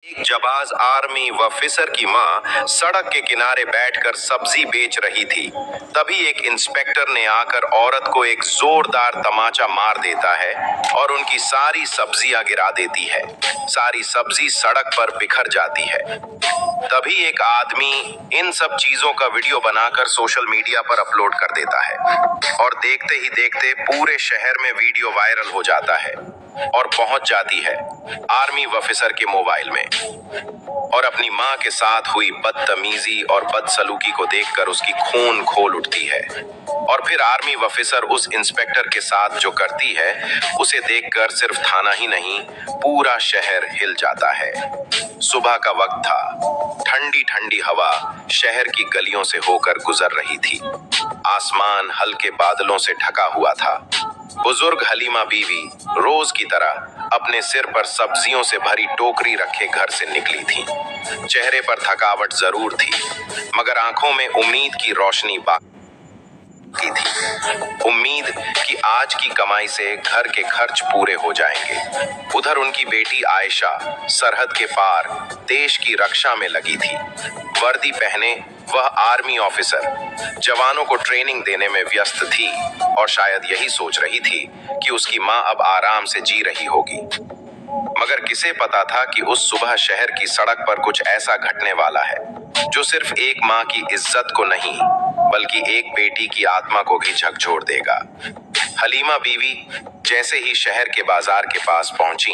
एक जाबाज army officer की मां सड़क के किनारे बैठकर सब्जी बेच रही थी। तभी एक इंस्पेक्टर ने आकर औरत को एक जोरदार तमाचा मार देता है और उनकी सारी सब्जियां गिरा देती है। सारी सब्जी सड़क पर बिखर जाती है। तभी एक आदमी इन सब चीजों का वीडियो बनाकर सोशल मीडिया पर अपलोड कर देता है और देखते ही देखते पूरे शहर में वीडियो वायरल हो जाता है और पहुंच जाती है आर्मी ऑफिसर के मोबाइल में। और अपनी मां के साथ हुई बदतमीजी और बदसलूकी को देखकर उसकी खून खोल उठती है। और फिर आर्मी ऑफिसर उस इंस्पेक्टर के साथ जो करती है उसे देखकर सिर्फ थाना ही नहीं पूरा शहर हिल जाता है। सुबह का वक्त था। ठंडी ठंडी हवा शहर की गलियों से होकर गुजर रही थी। आसमान हल्के बादलों से ढका हुआ था। बुजुर्ग हलीमा बीवी रोज की तरह अपने सिर पर सब्जियों से भरी टोकरी रखे घर से निकली थी। चेहरे पर थकावट जरूर थी, मगर आंखों में उम्मीद की रोशनी बाकी थी। उम्मीद कि आज की कमाई से घर के खर्च पूरे हो जाएंगे। उधर उनकी बेटी आयशा सरहद के पार देश की रक्षा में लगी थी। वर्दी पहने वह आर्मी ऑफिसर जवानों को ट्रेनिंग देने में व्यस्त थी और शायद यही सोच रही थी कि उसकी मां अब आराम से जी रही होगी। मगर किसे पता था कि उस सुबह शहर की सड़क पर कुछ ऐसा घटने वाला है जो सिर्फ एक मां की इज्जत को नहीं बल्कि एक बेटी की आत्मा को भी झकझोर देगा। हलीमा बीवी जैसे ही शहर के बाजार के पास पहुंची,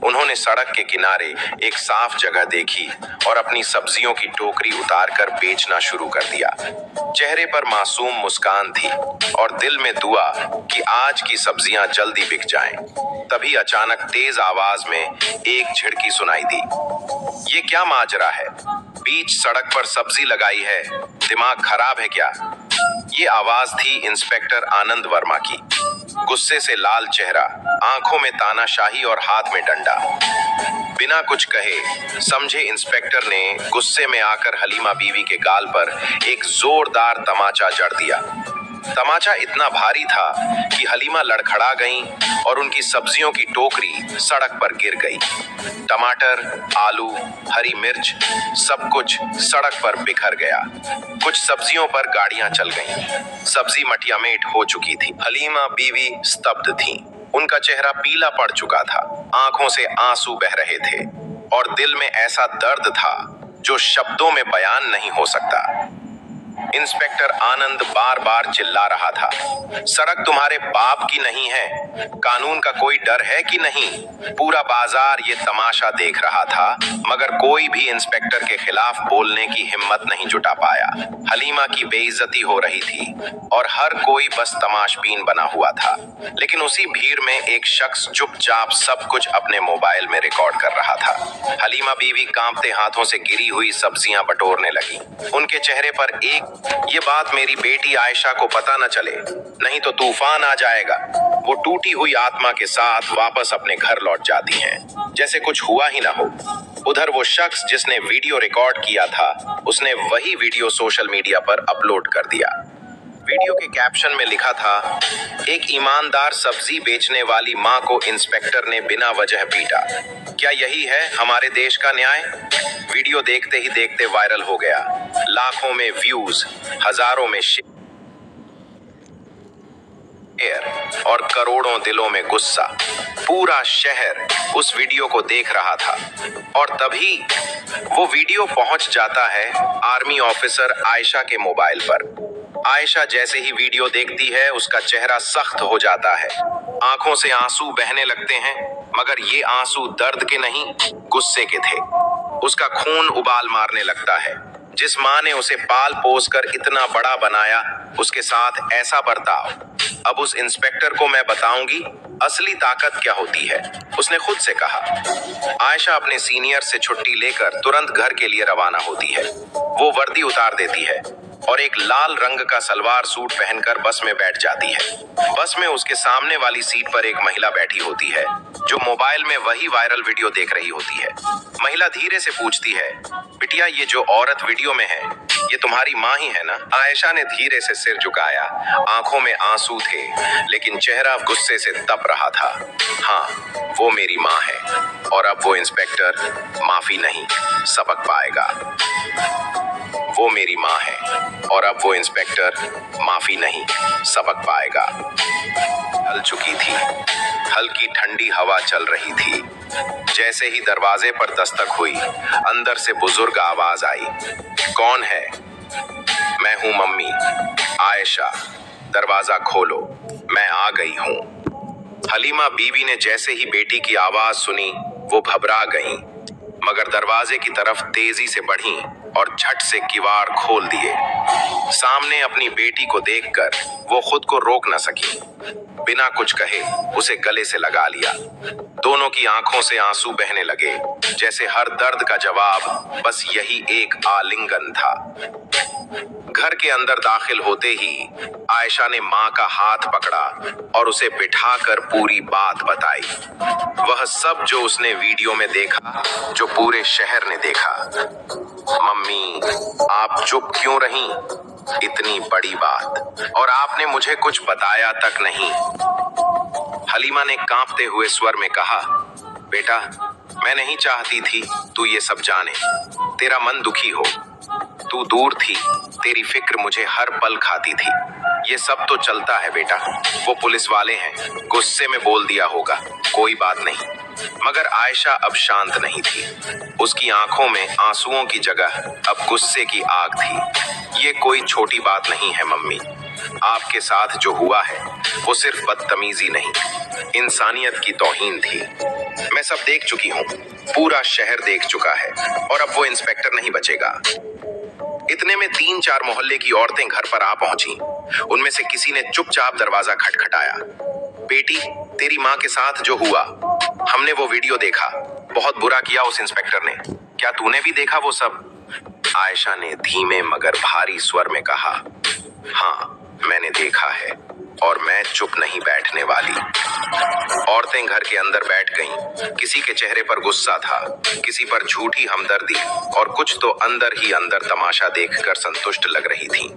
उन्होंने सड़क के किनारे एक साफ जगह देखी और अपनी सब्जियों की टोकरी उतारकर बेचना शुरू कर दिया। चेहरे पर मासूम मुस्कान थी और दिल में दुआ कि आज की सब्जियां जल्दी बिक जाएं। तभी अचानक तेज आवाज में एक झिड़की सुनाई दी। ये क्या माजरा है? बीच सड़क पर सब्जी लगाई है, दिमाग खराब है क्या? ये आवाज थी इंस्पेक्टर आनंद वर्मा की। गुस्से से लाल चेहरा, आंखों में तानाशाही और हाथ में डंडा। बिना कुछ कहे समझे इंस्पेक्टर ने गुस्से में आकर हलीमा बीवी के गाल पर एक जोरदार तमाचा जड़ दिया। तमाचा इतना भारी था कि हलीमा लड़खड़ा गईं और उनकी सब्जियों की टोकरी सड़क पर गिर गई। टमाटर, आलू, हरी मिर्च सब कुछ सड़क पर बिखर गया। कुछ सब्जियों पर गाड़ियां चल गईं। सब्जी मटियामेट हो चुकी थी। हलीमा बीवी स्तब्ध थीं। उनका चेहरा पीला पड़ चुका था, आंखों से आंसू बह रहे थे और दिल में ऐसा दर्द था जो शब्दों में बयान नहीं हो सकता। इंस्पेक्टर आनंद बार बार चिल्ला रहा था, सड़क तुम्हारे बाप की नहीं है, कानून का कोई डर है कि नहीं? पूरा बाजार ये तमाशा देख रहा था, मगर कोई भी इंस्पेक्टर के खिलाफ बोलने की हिम्मत नहीं जुटा पाया। हलीमा की बेइज्जती हो रही थी और हर कोई बस तमाशबीन बना हुआ था। लेकिन उसी भीड़ में एक शख्स चुपचाप सब कुछ अपने मोबाइल में रिकॉर्ड कर रहा था। हलीमा बीवी कांपते हाथों से गिरी हुई सब्जियां बटोरने लगी। उनके चेहरे पर ये बात मेरी बेटी आयशा को पता न चले, नहीं तो तूफान आ जाएगा। वो टूटी हुई आत्मा के साथ वापस अपने घर लौट जाती हैं, जैसे कुछ हुआ ही ना हो। उधर वो शख्स जिसने वीडियो रिकॉर्ड किया था, उसने वही वीडियो सोशल मीडिया पर अपलोड कर दिया। वीडियो के कैप्शन में लिखा था, एक ईमानदार सब्जी बेचने वाली मां को इंस्पेक्टर ने बिना वजह पीटा। क्या यही है हमारे देश का न्याय? वीडियो देखते ही देखते वायरल हो गया। लाखों में व्यूज, हजारों में शेयर और करोड़ों दिलों में गुस्सा। पूरा शहर उस वीडियो को देख रहा था और तभी वो वीडियो पहुंच जाता है आर्मी ऑफिसर आयशा के मोबाइल पर। आयशा जैसे ही वीडियो देखती है, उसका चेहरा सख्त हो जाता है। आंखों से आंसू बहने लगते हैं, मगर ये आंसू दर्द के नहीं, गुस्से के थे। उसका खून उबाल मारने लगता है। जिस मां ने उसे पाल पोस कर इतना बड़ा बनाया, उसके साथ ऐसा बर्ताव। अब उस इंस्पेक्टर को मैं बताऊंगी असली ताकत क्या होती है, उसने खुद से कहा। आयशा अपने सीनियर से छुट्टी लेकर तुरंत घर के लिए रवाना होती है। वो वर्दी उतार देती है और एक लाल रंग का सलवार सूट पहनकर बस में बैठ जाती है। बस में उसके सामने वाली सीट पर एक महिला बैठी होती है जो मोबाइल में वही वायरल वीडियो देख रही होती है। महिला धीरे से पूछती है, बिटिया ये जो औरत वीडियो में है ये तुम्हारी माँ ही है ना? आयशा ने धीरे से सिर झुकाया। आंखों में आंसू थे, लेकिन चेहरा गुस्से से तप रहा था। हाँ, वो मेरी माँ है, और अब वो इंस्पेक्टर माफी नहीं, सबक पाएगा। वो मेरी माँ है, और अब वो इंस्पेक्टर माफी नहीं, सबक पाएगा। ढल चुकी थी। हल्की ठंडी हवा चल रही थी। जैसे ही दरवाजे पर दस्तक हुई, अंदर से बुजुर्ग आवाज आई, कौन है? मैं हूं मम्मी, आयशा, दरवाजा खोलो, मैं आ गई हूं। हलीमा बीवी ने जैसे ही बेटी की आवाज सुनी, वो घबरा गईं, मगर दरवाजे की तरफ तेजी से बढ़ीं और झट से किवाड़ खोल दिए। सामने अपनी बेटी को देखकर वो खुद को रोक न सकी। बिना कुछ कहे उसे गले से लगा लिया। दोनों की आंखों से आंसू बहने लगे, जैसे हर दर्द का जवाब बस यही एक आलिंगन था। घर के अंदर दाखिल होते ही आयशा ने माँ का हाथ पकड़ा और उसे बिठाकर पूरी बात बताई। वह सब जो उसने वीडियो में देखा, जो पूरे शहर ने देखा। मम्मी, आप चुप क्यों रहीं? इतनी बड़ी बात, और आपने मुझे कुछ बताया तक नहीं। हलीमा ने कांपते हुए स्वर में कहा, बेटा, मैं नहीं चाहती थी तू ये सब जाने, तेरा मन दुखी हो। तू दूर थी, तेरी फिक्र मुझे हर पल खाती थी। ये सब तो चलता है बेटा, वो पुलिस वाले हैं, गुस्से में बोल दिया होगा, कोई बात नहीं। मगर आयशा अब शांत नहीं थी। उसकी आंखों में आंसुओं की जगह अब गुस्से की आग थी। ये कोई छोटी बात नहीं है मम्मी। आपके साथ जो हुआ है वो सिर्फ बदतमीजी नहीं, इंसानियत की तौहीन थी। मैं सब देख चुकी हूँ, पूरा शहर देख चुका है, और अब वो इंस्पेक्टर नहीं बचेगा। इतने में 3-4 मोहल्ले की औरतें घर पर आ पहुंची। उनमें से किसी ने चुपचाप दरवाजा खटखटाया। बेटी, तेरी माँ के साथ जो हुआ, हमने वो वीडियो देखा, बहुत बुरा किया उस इंस्पेक्टर ने। क्या तूने भी देखा वो सब? आयशा ने धीमे मगर भारी स्वर में कहा, हाँ, मैंने देखा है, और मैं चुप नहीं बैठने वाली। औरतें घर के अंदर बैठ गईं। किसी के चेहरे पर गुस्सा था, किसी पर झूठी हमदर्दी, और कुछ तो अंदर ही अंदर तमाशा देखकर संतुष्ट लग रही थीं।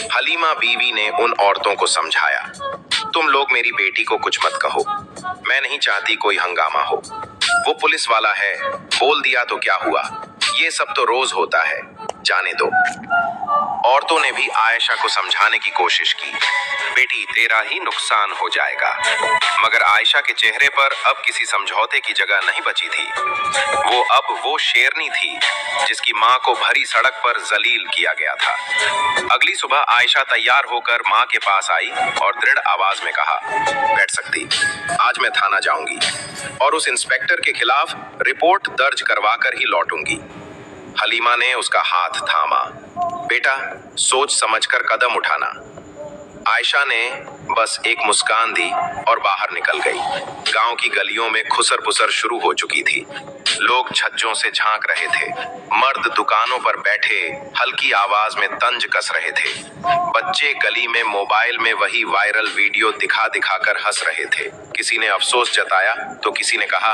हलीमा बीवी ने उन औरतों को समझाया, तुम लोग मेरी बेटी को कुछ मत कहो, मैं नहीं चाहती कोई हंगामा हो। वो पुलिस वाला है, बोल दिया तो क्या हुआ, ये सब तो रोज होता है, जाने दो। औरतों ने भी आयशा को समझाने की कोशिश की, बेटी, तेरा ही नुकसान हो जाएगा। मगर आयशा के चेहरे पर अब किसी समझौते की जगह नहीं बची थी। वो अब वो शेरनी थी जिसकी माँ को भरी सड़क पर जलील किया गया था। अगली सुबह आयशा तैयार होकर माँ के पास आई और दृढ़ आवाज में कहा, बैठ सकती, आज मैं थाना जाऊंगी और उस इंस्पेक्टर के खिलाफ रिपोर्ट दर्ज करवा कर ही लौटूंगी। हलीमा ने उसका हाथ थामा। बेटा, सोच समझकर कदम उठाना। आयशा ने बस एक मुस्कान दी और बाहर निकल गई। गांव की गलियों में खुसर पुसर शुरू हो चुकी थी। लोग छज्जों से झांक रहे थे। मर्द दुकानों पर बैठे हल्की आवाज में तंज कस रहे थे। बच्चे गली में मोबाइल में वही वायरल वीडियो दिखा दिखा कर हंस रहे थे। किसी ने अफसोस जताया तो किसी ने कहा,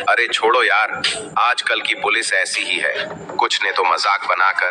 अरे छोड़ो यार, आजकल की पुलिस ऐसी ही है। कुछ ने तो मजाक बनाकर